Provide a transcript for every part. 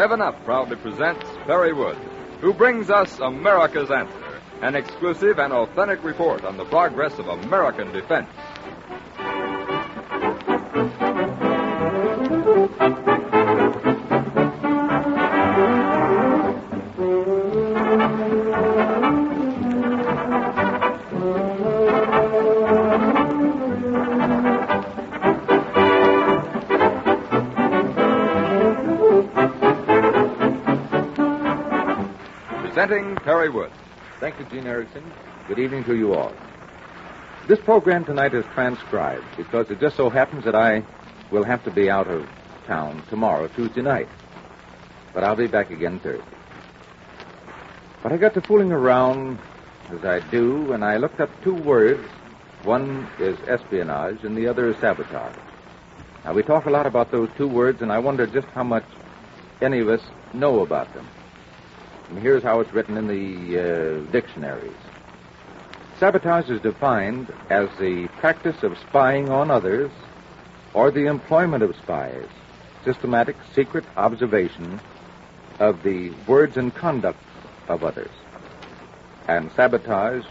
7 Up proudly presents Perry Wood, who brings us America's Answer, an exclusive and authentic report on the progress of American defense. Presenting Perry Wood. Thank you, Gene Erickson. Good evening to you all. This program tonight is transcribed because it just so happens that I will have to be out of town tomorrow, Tuesday night. But I'll be back again Thursday. But I got to fooling around, as I do, and I looked up two words. One is espionage and the other is sabotage. Now, we talk a lot about those two words, and I wonder just how much any of us know about them. And here's how it's written in the dictionaries. Sabotage is defined as the practice of spying on others or the employment of spies, systematic, secret observation of the words and conduct of others. And sabotage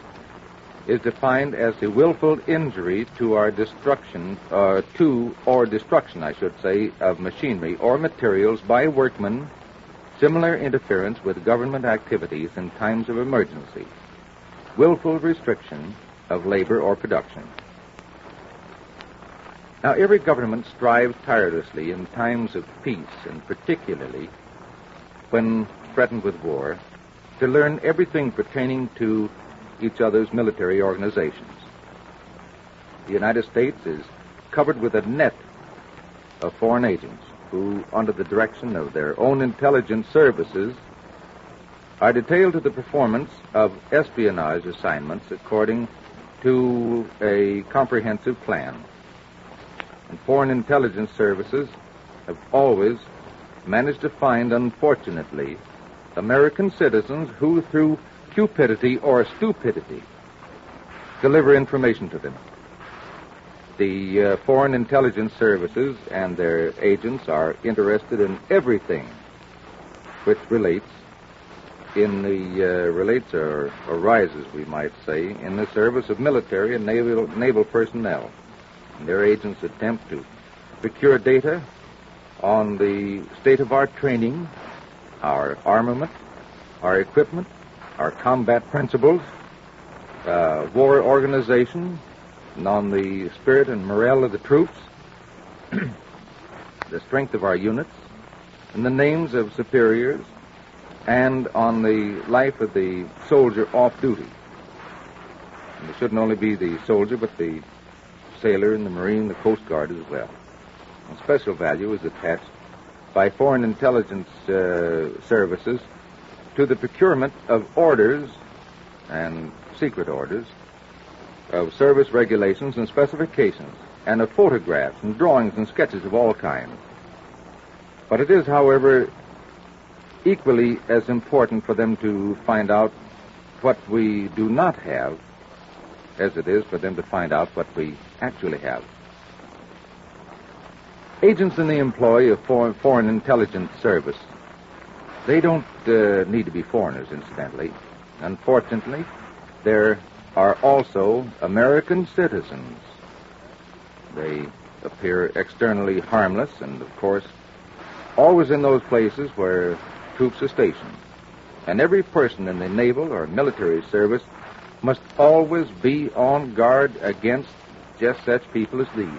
is defined as the willful injury to our destruction, destruction, I should say, of machinery or materials by workmen, similar interference with government activities in times of emergency, willful restriction of labor or production. Now, every government strives tirelessly in times of peace, and particularly when threatened with war, to learn everything pertaining to each other's military organizations. The United States is covered with a net of foreign agents who, under the direction of their own intelligence services, are detailed to the performance of espionage assignments according to a comprehensive plan. And foreign intelligence services have always managed to find, unfortunately, American citizens who, through cupidity or stupidity, deliver information to them. The foreign intelligence services and their agents are interested in everything which relates or arises, we might say, in the service of military and naval personnel. And their agents attempt to procure data on the state of our training, our armament, our equipment, our combat principles, war organization, and on the spirit and morale of the troops, the strength of our units, and the names of superiors, and on the life of the soldier off duty. And it shouldn't only be the soldier, but the sailor and the Marine, the Coast Guard as well. And special value is attached by foreign intelligence services to the procurement of orders and secret orders, of service regulations and specifications, and of photographs and drawings and sketches of all kinds. But it is, however, equally as important for them to find out what we do not have as it is for them to find out what we actually have. Agents in the employ of foreign intelligence service, they don't need to be foreigners, incidentally. Unfortunately, there are also American citizens. They appear externally harmless and, of course, always in those places where troops are stationed. And every person in the naval or military service must always be on guard against just such people as these.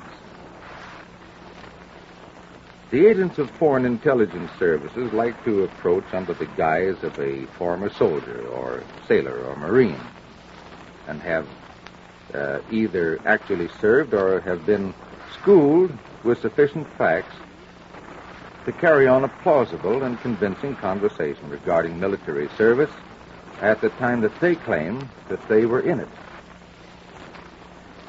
The agents of foreign intelligence services like to approach under the guise of a former soldier or sailor or Marine, and have either actually served or have been schooled with sufficient facts to carry on a plausible and convincing conversation regarding military service at the time that they claim that they were in it.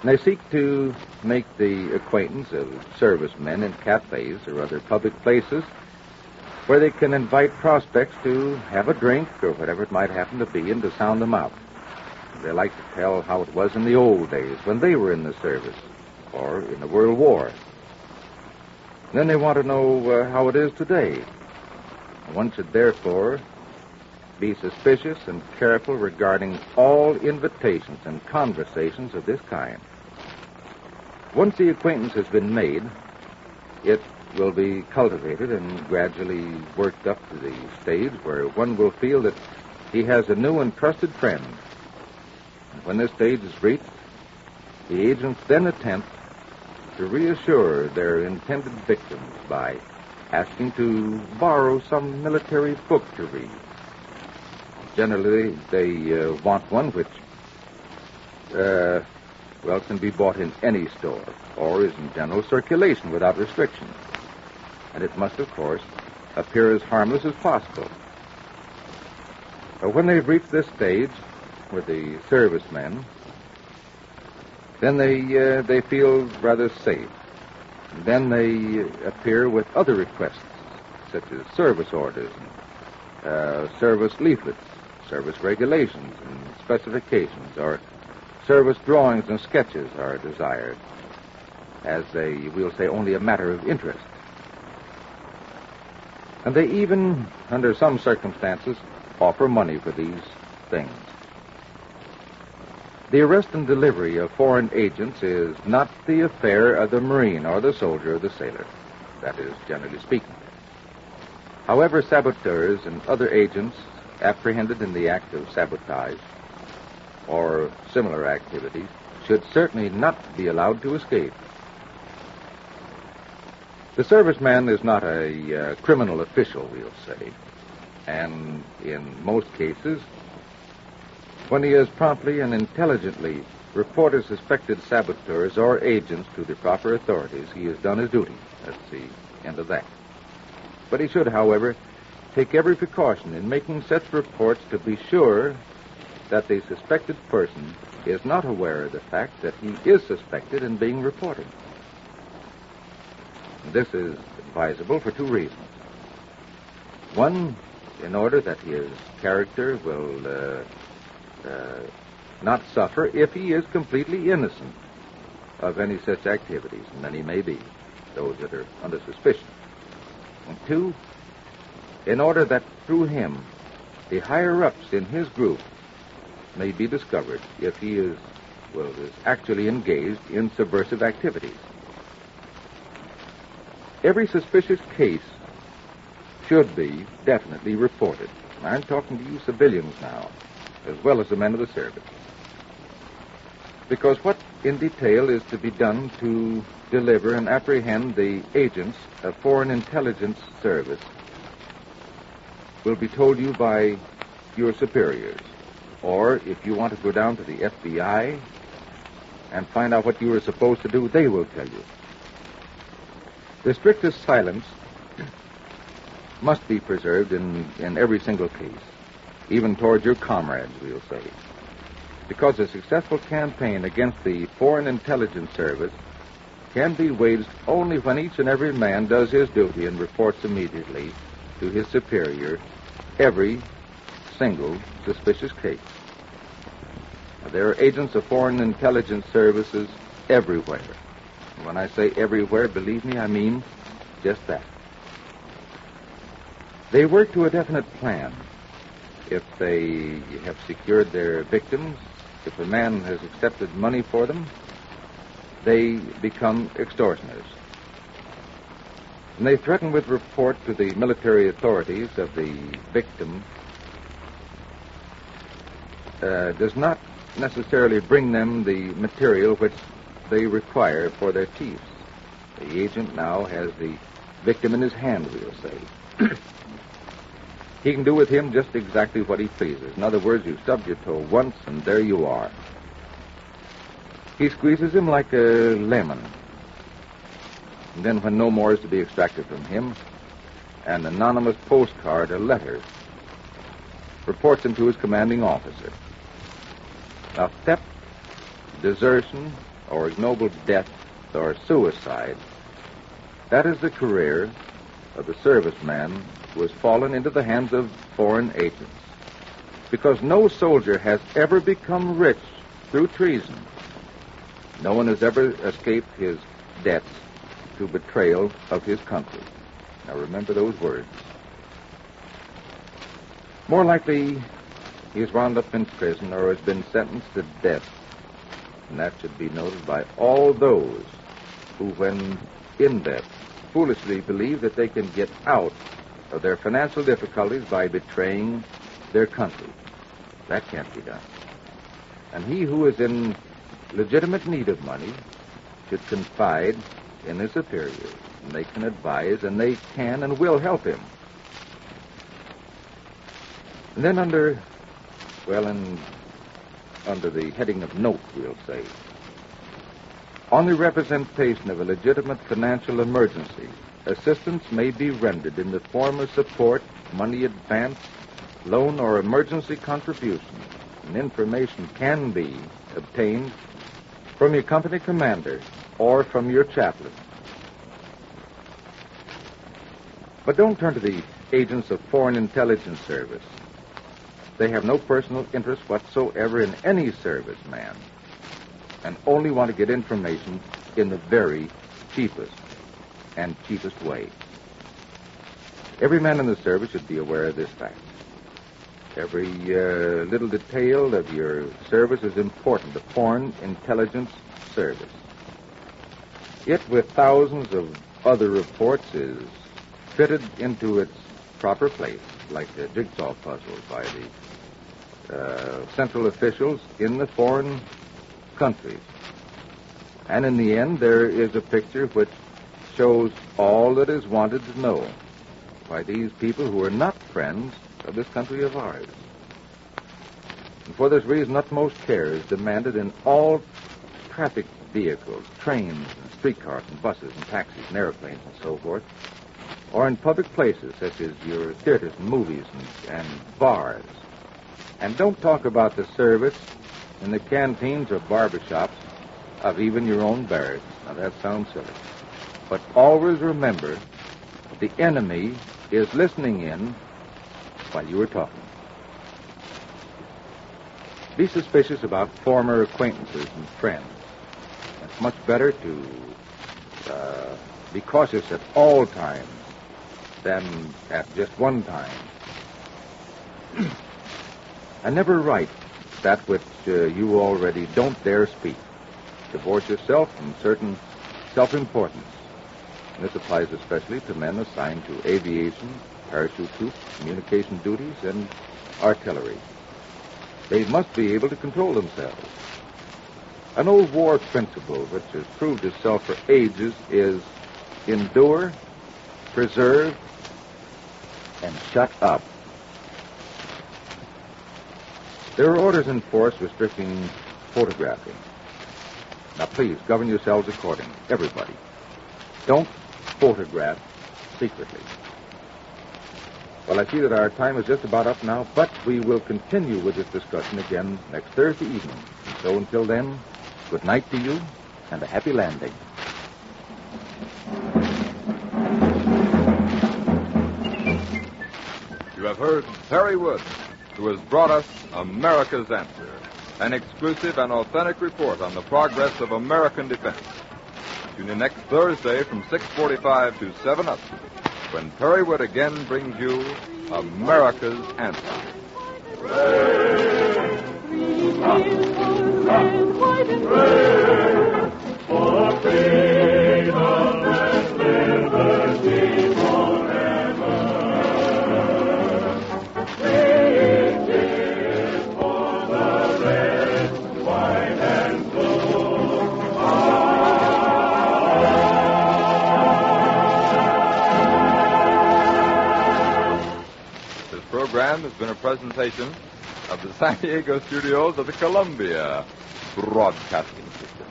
And they seek to make the acquaintance of servicemen in cafes or other public places where they can invite prospects to have a drink or whatever it might happen to be and to sound them out. They like to tell how it was in the old days when they were in the service or in the World War. Then they want to know how it is today. One should therefore be suspicious and careful regarding all invitations and conversations of this kind. Once the acquaintance has been made, it will be cultivated and gradually worked up to the stage where one will feel that he has a new and trusted friend. And when this stage is reached, the agents then attempt to reassure their intended victims by asking to borrow some military book to read. Generally, they want one which, can be bought in any store or is in general circulation without restriction. And it must, of course, appear as harmless as possible. But when they've reached this stage with the servicemen, then they feel rather safe. And then they appear with other requests, such as service orders, and, service leaflets, service regulations and specifications, or service drawings and sketches are desired, as we'll say, only a matter of interest. And they even, under some circumstances, offer money for these things. The arrest and delivery of foreign agents is not the affair of the Marine or the soldier or the sailor. That is, generally speaking. However, saboteurs and other agents apprehended in the act of sabotage or similar activities should certainly not be allowed to escape. The serviceman is not a criminal official, we'll say, and in most cases, when he has promptly and intelligently reported suspected saboteurs or agents to the proper authorities, he has done his duty. That's the end of that. But he should, however, take every precaution in making such reports to be sure that the suspected person is not aware of the fact that he is suspected and being reported. This is advisable for two reasons. One, in order that his character will not suffer if he is completely innocent of any such activities, and many may be, those that are under suspicion. And two, in order that through him, the higher-ups in his group may be discovered if he is actually engaged in subversive activities. Every suspicious case should be definitely reported. I'm talking to you civilians now, as well as the men of the service. Because what in detail is to be done to deliver and apprehend the agents of foreign intelligence service will be told you by your superiors. Or if you want to go down to the FBI and find out what you are supposed to do, they will tell you. The strictest silence must be preserved in every single case, even toward your comrades, we'll say. Because a successful campaign against the Foreign Intelligence Service can be waged only when each and every man does his duty and reports immediately to his superior every single suspicious case. There are agents of foreign intelligence services everywhere. When I say everywhere, believe me, I mean just that. They work to a definite plan. If they have secured their victims, if a man has accepted money for them, they become extortioners. And they threaten with report to the military authorities of the victim does not necessarily bring them the material which they require for their chiefs. The agent now has the victim in his hand, we'll say. He can do with him just exactly what he pleases. In other words, you stub your toe once, and there you are. He squeezes him like a lemon. And then when no more is to be extracted from him, an anonymous postcard, a letter, reports him to his commanding officer. Now, theft, desertion, or ignoble death, or suicide, that is the career of the serviceman who has fallen into the hands of foreign agents. Because no soldier has ever become rich through treason. No one has ever escaped his debts through betrayal of his country. Now remember those words. More likely, he is wound up in prison or has been sentenced to death. And that should be noted by all those who, when in debt, foolishly believe that they can get out of their financial difficulties by betraying their country. That can't be done. And he who is in legitimate need of money should confide in his superiors, and they can advise, and they can and will help him. And then under the heading of note, we'll say, on the representation of a legitimate financial emergency, assistance may be rendered in the form of support, money advance, loan, or emergency contribution, and information can be obtained from your company commander or from your chaplain. But don't turn to the agents of Foreign Intelligence Service. They have no personal interest whatsoever in any serviceman and only want to get information in the very cheapest way. Every man in the service should be aware of this fact. Every little detail of your service is important to Foreign Intelligence Service. It, with thousands of other reports, is fitted into its proper place, like the jigsaw puzzle by the central officials in the foreign countries. And in the end, there is a picture which shows all that is wanted to know by these people who are not friends of this country of ours. And for this reason, utmost care is demanded in all traffic vehicles, trains and streetcars and buses and taxis and airplanes and so forth, or in public places such as your theaters and movies and bars. And don't talk about the service in the canteens or barbershops of even your own barracks. Now, that sounds silly. But always remember, the enemy is listening in while you are talking. Be suspicious about former acquaintances and friends. It's much better to be cautious at all times than at just one time. And never write that which you already don't dare speak. Divorce yourself from certain self-importance. And this applies especially to men assigned to aviation, parachute troops, communication duties, and artillery. They must be able to control themselves. An old war principle which has proved itself for ages is endure, preserve, and shut up. There are orders in force restricting photographing. Now, please, govern yourselves accordingly, everybody. Don't photograph secretly. Well, I see that our time is just about up now, but we will continue with this discussion again next Thursday evening. And so until then, good night to you, and a happy landing. You have heard Perry Wood, who has brought us America's Answer, an exclusive and authentic report on the progress of American defense. Tune in next Thursday from 6:45 to 7 up, when Perry Wood again brings you America's Answer. For freedom and liberty forever. Cheers for the red, white, and blue. This program has been a presentation of the San Diego studios of the Columbia Broadcasting System.